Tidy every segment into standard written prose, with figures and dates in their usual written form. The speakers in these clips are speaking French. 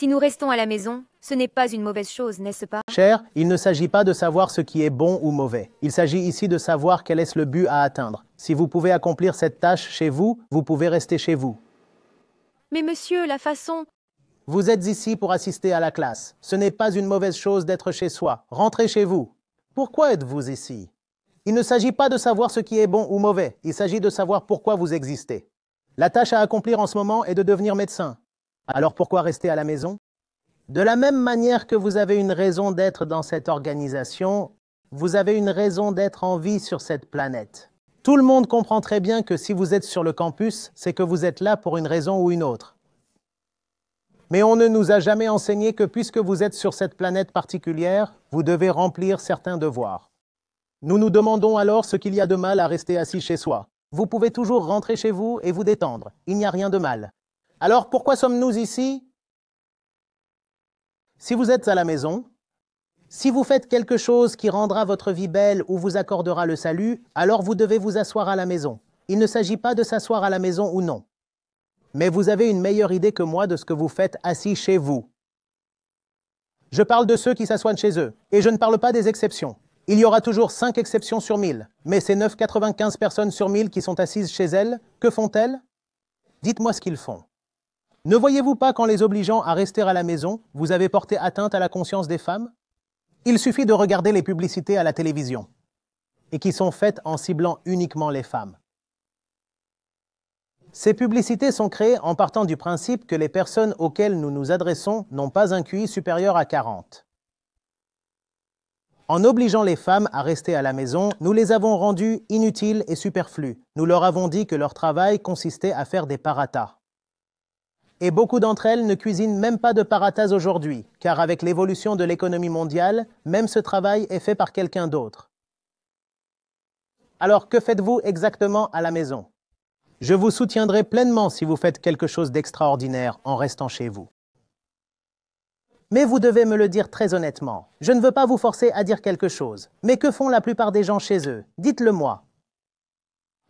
Si nous restons à la maison, ce n'est pas une mauvaise chose, n'est-ce pas? Cher, il ne s'agit pas de savoir ce qui est bon ou mauvais. Il s'agit ici de savoir quel est le but à atteindre. Si vous pouvez accomplir cette tâche chez vous, vous pouvez rester chez vous. Mais monsieur, la façon... Vous êtes ici pour assister à la classe. Ce n'est pas une mauvaise chose d'être chez soi. Rentrez chez vous. Pourquoi êtes-vous ici? Il ne s'agit pas de savoir ce qui est bon ou mauvais. Il s'agit de savoir pourquoi vous existez. La tâche à accomplir en ce moment est de devenir médecin. Alors pourquoi rester à la maison? De la même manière que vous avez une raison d'être dans cette organisation, vous avez une raison d'être en vie sur cette planète. Tout le monde comprend très bien que si vous êtes sur le campus, c'est que vous êtes là pour une raison ou une autre. Mais on ne nous a jamais enseigné que puisque vous êtes sur cette planète particulière, vous devez remplir certains devoirs. Nous nous demandons alors ce qu'il y a de mal à rester assis chez soi. Vous pouvez toujours rentrer chez vous et vous détendre. Il n'y a rien de mal. Alors pourquoi sommes-nous ici? Si vous êtes à la maison, si vous faites quelque chose qui rendra votre vie belle ou vous accordera le salut, alors vous devez vous asseoir à la maison. Il ne s'agit pas de s'asseoir à la maison ou non. Mais vous avez une meilleure idée que moi de ce que vous faites assis chez vous. Je parle de ceux qui s'assoient chez eux, et je ne parle pas des exceptions. Il y aura toujours 5 exceptions sur 1000, mais ces 9,95 personnes sur 1000 qui sont assises chez elles, que font-elles? Dites-moi ce qu'ils font. Ne voyez-vous pas qu'en les obligeant à rester à la maison, vous avez porté atteinte à la conscience des femmes? Il suffit de regarder les publicités à la télévision, et qui sont faites en ciblant uniquement les femmes. Ces publicités sont créées en partant du principe que les personnes auxquelles nous nous adressons n'ont pas un QI supérieur à 40. En obligeant les femmes à rester à la maison, nous les avons rendues inutiles et superflues. Nous leur avons dit que leur travail consistait à faire des paratas. Et beaucoup d'entre elles ne cuisinent même pas de paratas aujourd'hui, car avec l'évolution de l'économie mondiale, même ce travail est fait par quelqu'un d'autre. Alors, que faites-vous exactement à la maison? Je vous soutiendrai pleinement si vous faites quelque chose d'extraordinaire en restant chez vous. Mais vous devez me le dire très honnêtement. Je ne veux pas vous forcer à dire quelque chose. Mais que font la plupart des gens chez eux? Dites-le moi.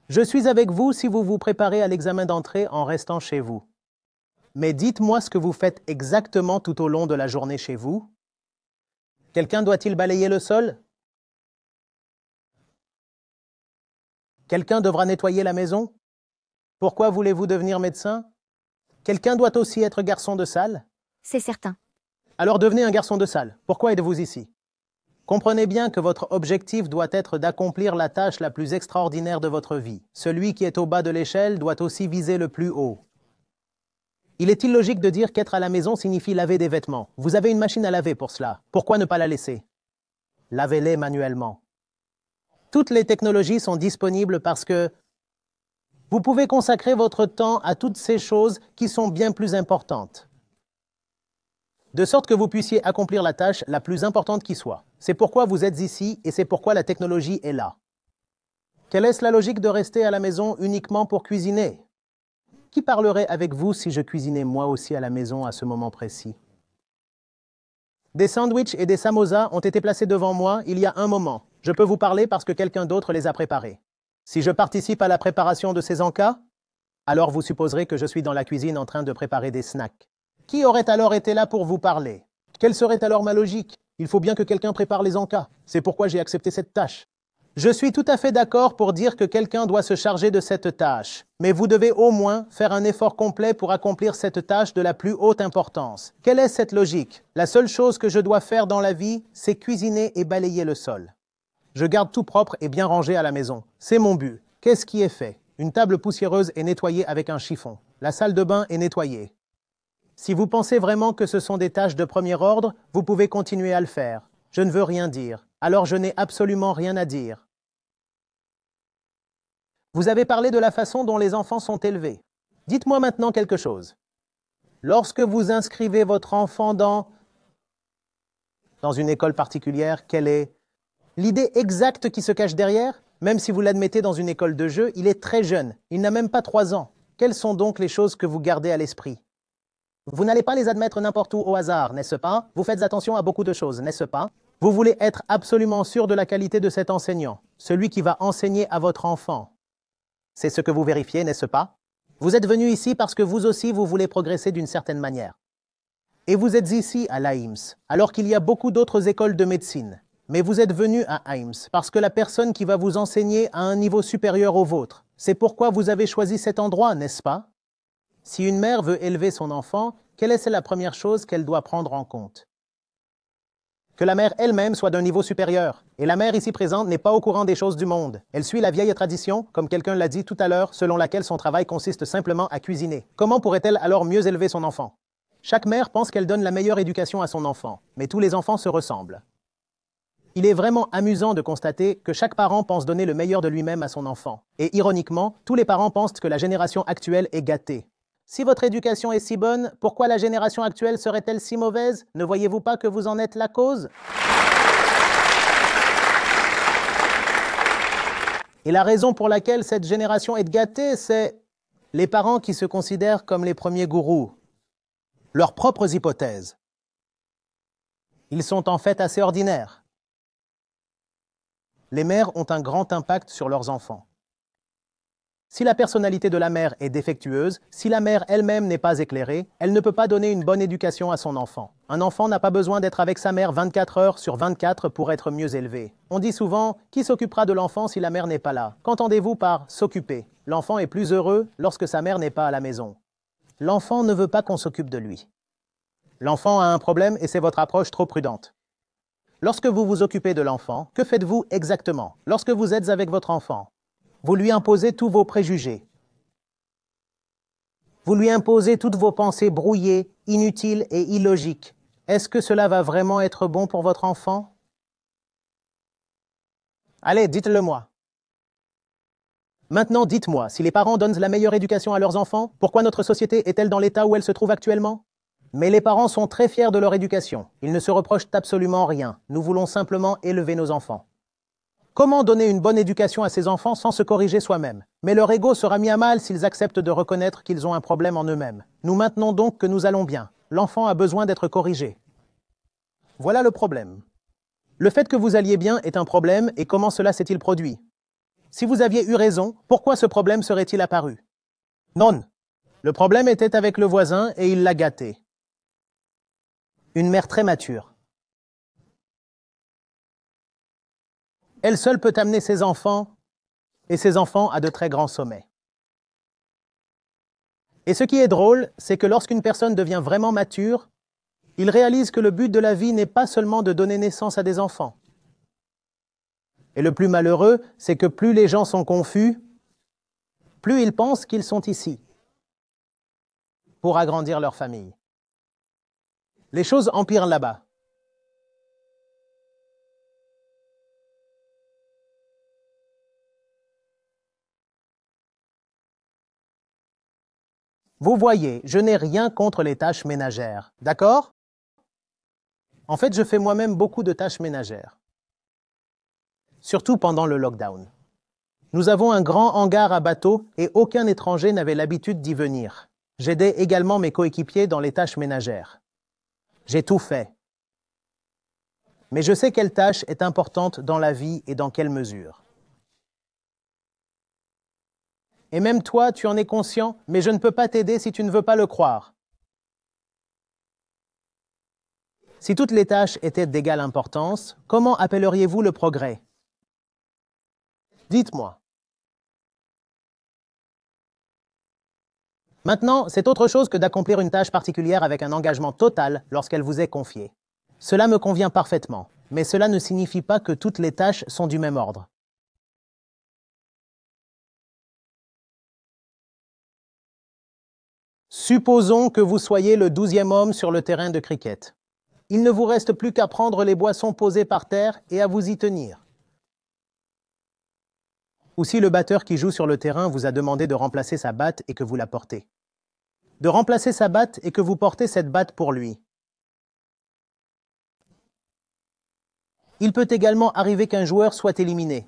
Je suis avec vous si vous vous préparez à l'examen d'entrée en restant chez vous. Mais dites-moi ce que vous faites exactement tout au long de la journée chez vous. Quelqu'un doit-il balayer le sol? Quelqu'un devra nettoyer la maison? Pourquoi voulez-vous devenir médecin? Quelqu'un doit aussi être garçon de salle? C'est certain. Alors devenez un garçon de salle. Pourquoi êtes-vous ici? Comprenez bien que votre objectif doit être d'accomplir la tâche la plus extraordinaire de votre vie. Celui qui est au bas de l'échelle doit aussi viser le plus haut. Il est illogique de dire qu'être à la maison signifie laver des vêtements. Vous avez une machine à laver pour cela. Pourquoi ne pas la laisser? Lavez-les manuellement. Toutes les technologies sont disponibles parce que vous pouvez consacrer votre temps à toutes ces choses qui sont bien plus importantes. De sorte que vous puissiez accomplir la tâche la plus importante qui soit. C'est pourquoi vous êtes ici et c'est pourquoi la technologie est là. Quelle est la logique de rester à la maison uniquement pour cuisiner? Qui parlerait avec vous si je cuisinais moi aussi à la maison à ce moment précis? Des sandwichs et des samosas ont été placés devant moi il y a un moment. Je peux vous parler parce que quelqu'un d'autre les a préparés. Si je participe à la préparation de ces encas, alors vous supposerez que je suis dans la cuisine en train de préparer des snacks. Qui aurait alors été là pour vous parler? Quelle serait alors ma logique? Il faut bien que quelqu'un prépare les encas. C'est pourquoi j'ai accepté cette tâche. Je suis tout à fait d'accord pour dire que quelqu'un doit se charger de cette tâche. Mais vous devez au moins faire un effort complet pour accomplir cette tâche de la plus haute importance. Quelle est cette logique? La seule chose que je dois faire dans la vie, c'est cuisiner et balayer le sol. Je garde tout propre et bien rangé à la maison. C'est mon but. Qu'est-ce qui est fait? Une table poussiéreuse est nettoyée avec un chiffon. La salle de bain est nettoyée. Si vous pensez vraiment que ce sont des tâches de premier ordre, vous pouvez continuer à le faire. Je ne veux rien dire. Alors je n'ai absolument rien à dire. Vous avez parlé de la façon dont les enfants sont élevés. Dites-moi maintenant quelque chose. Lorsque vous inscrivez votre enfant dans une école particulière, quelle est l'idée exacte qui se cache derrière? Même si vous l'admettez dans une école de jeu, il est très jeune. Il n'a même pas 3 ans. Quelles sont donc les choses que vous gardez à l'esprit? Vous n'allez pas les admettre n'importe où au hasard, n'est-ce pas? Vous faites attention à beaucoup de choses, n'est-ce pas? Vous voulez être absolument sûr de la qualité de cet enseignant, celui qui va enseigner à votre enfant. C'est ce que vous vérifiez, n'est-ce pas? Vous êtes venu ici parce que vous aussi, vous voulez progresser d'une certaine manière. Et vous êtes ici à l'AIMS, alors qu'il y a beaucoup d'autres écoles de médecine. Mais vous êtes venu à AIMS parce que la personne qui va vous enseigner a un niveau supérieur au vôtre. C'est pourquoi vous avez choisi cet endroit, n'est-ce pas? Si une mère veut élever son enfant, quelle est la première chose qu'elle doit prendre en compte? Que la mère elle-même soit d'un niveau supérieur. Et la mère ici présente n'est pas au courant des choses du monde. Elle suit la vieille tradition, comme quelqu'un l'a dit tout à l'heure, selon laquelle son travail consiste simplement à cuisiner. Comment pourrait-elle alors mieux élever son enfant? Chaque mère pense qu'elle donne la meilleure éducation à son enfant, mais tous les enfants se ressemblent. Il est vraiment amusant de constater que chaque parent pense donner le meilleur de lui-même à son enfant. Et ironiquement, tous les parents pensent que la génération actuelle est gâtée. Si votre éducation est si bonne, pourquoi la génération actuelle serait-elle si mauvaise? Ne voyez-vous pas que vous en êtes la cause? Et la raison pour laquelle cette génération est gâtée, c'est les parents qui se considèrent comme les premiers gourous. Leurs propres hypothèses. Ils sont en fait assez ordinaires. Les mères ont un grand impact sur leurs enfants. Si la personnalité de la mère est défectueuse, si la mère elle-même n'est pas éclairée, elle ne peut pas donner une bonne éducation à son enfant. Un enfant n'a pas besoin d'être avec sa mère 24 heures sur 24 pour être mieux élevé. On dit souvent « Qui s'occupera de l'enfant si la mère n'est pas là ?» Qu'entendez-vous par « s'occuper » ? L'enfant est plus heureux lorsque sa mère n'est pas à la maison. L'enfant ne veut pas qu'on s'occupe de lui. L'enfant a un problème et c'est votre approche trop prudente. Lorsque vous vous occupez de l'enfant, que faites-vous exactement? Lorsque vous êtes avec votre enfant, vous lui imposez tous vos préjugés. Vous lui imposez toutes vos pensées brouillées, inutiles et illogiques. Est-ce que cela va vraiment être bon pour votre enfant? Allez, dites-le moi. Maintenant, dites-moi, si les parents donnent la meilleure éducation à leurs enfants, pourquoi notre société est-elle dans l'état où elle se trouve actuellement? Mais les parents sont très fiers de leur éducation. Ils ne se reprochent absolument rien. Nous voulons simplement élever nos enfants. Comment donner une bonne éducation à ses enfants sans se corriger soi-même? Mais leur ego sera mis à mal s'ils acceptent de reconnaître qu'ils ont un problème en eux-mêmes. Nous maintenons donc que nous allons bien. L'enfant a besoin d'être corrigé. Voilà le problème. Le fait que vous alliez bien est un problème et comment cela s'est-il produit? Si vous aviez eu raison, pourquoi ce problème serait-il apparu? Non. Le problème était avec le voisin et il l'a gâté. Une mère très mature. Elle seule peut amener ses enfants et ses enfants à de très grands sommets. Et ce qui est drôle, c'est que lorsqu'une personne devient vraiment mature, il réalise que le but de la vie n'est pas seulement de donner naissance à des enfants. Et le plus malheureux, c'est que plus les gens sont confus, plus ils pensent qu'ils sont ici pour agrandir leur famille. Les choses empirent là-bas. Vous voyez, je n'ai rien contre les tâches ménagères, d'accord? En fait, je fais moi-même beaucoup de tâches ménagères. Surtout pendant le lockdown. Nous avons un grand hangar à bateaux et aucun étranger n'avait l'habitude d'y venir. J'aidais également mes coéquipiers dans les tâches ménagères. J'ai tout fait. Mais je sais quelle tâche est importante dans la vie et dans quelle mesure. Et même toi, tu en es conscient, mais je ne peux pas t'aider si tu ne veux pas le croire. Si toutes les tâches étaient d'égale importance, comment appelleriez-vous le progrès? Dites-moi. Maintenant, c'est autre chose que d'accomplir une tâche particulière avec un engagement total lorsqu'elle vous est confiée. Cela me convient parfaitement, mais cela ne signifie pas que toutes les tâches sont du même ordre. Supposons que vous soyez le 12e homme sur le terrain de cricket. Il ne vous reste plus qu'à prendre les boissons posées par terre et à vous y tenir. Ou si le batteur qui joue sur le terrain vous a demandé de remplacer sa batte et que vous la portez. De remplacer sa batte et que vous portez cette batte pour lui. Il peut également arriver qu'un joueur soit éliminé.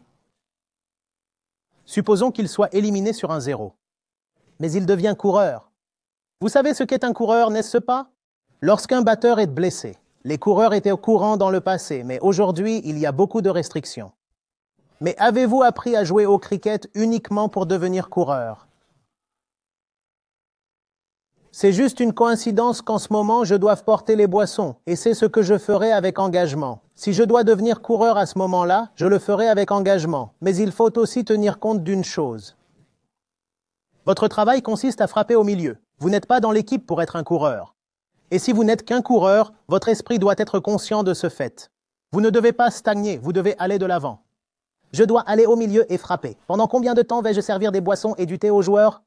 Supposons qu'il soit éliminé sur un 0. Mais il devient coureur. Vous savez ce qu'est un coureur, n'est-ce pas? Lorsqu'un batteur est blessé, les coureurs étaient au courant dans le passé, mais aujourd'hui, il y a beaucoup de restrictions. Mais avez-vous appris à jouer au cricket uniquement pour devenir coureur? C'est juste une coïncidence qu'en ce moment, je doive porter les boissons, et c'est ce que je ferai avec engagement. Si je dois devenir coureur à ce moment-là, je le ferai avec engagement. Mais il faut aussi tenir compte d'une chose. Votre travail consiste à frapper au milieu. Vous n'êtes pas dans l'équipe pour être un coureur. Et si vous n'êtes qu'un coureur, votre esprit doit être conscient de ce fait. Vous ne devez pas stagner, vous devez aller de l'avant. Je dois aller au milieu et frapper. Pendant combien de temps vais-je servir des boissons et du thé aux joueurs?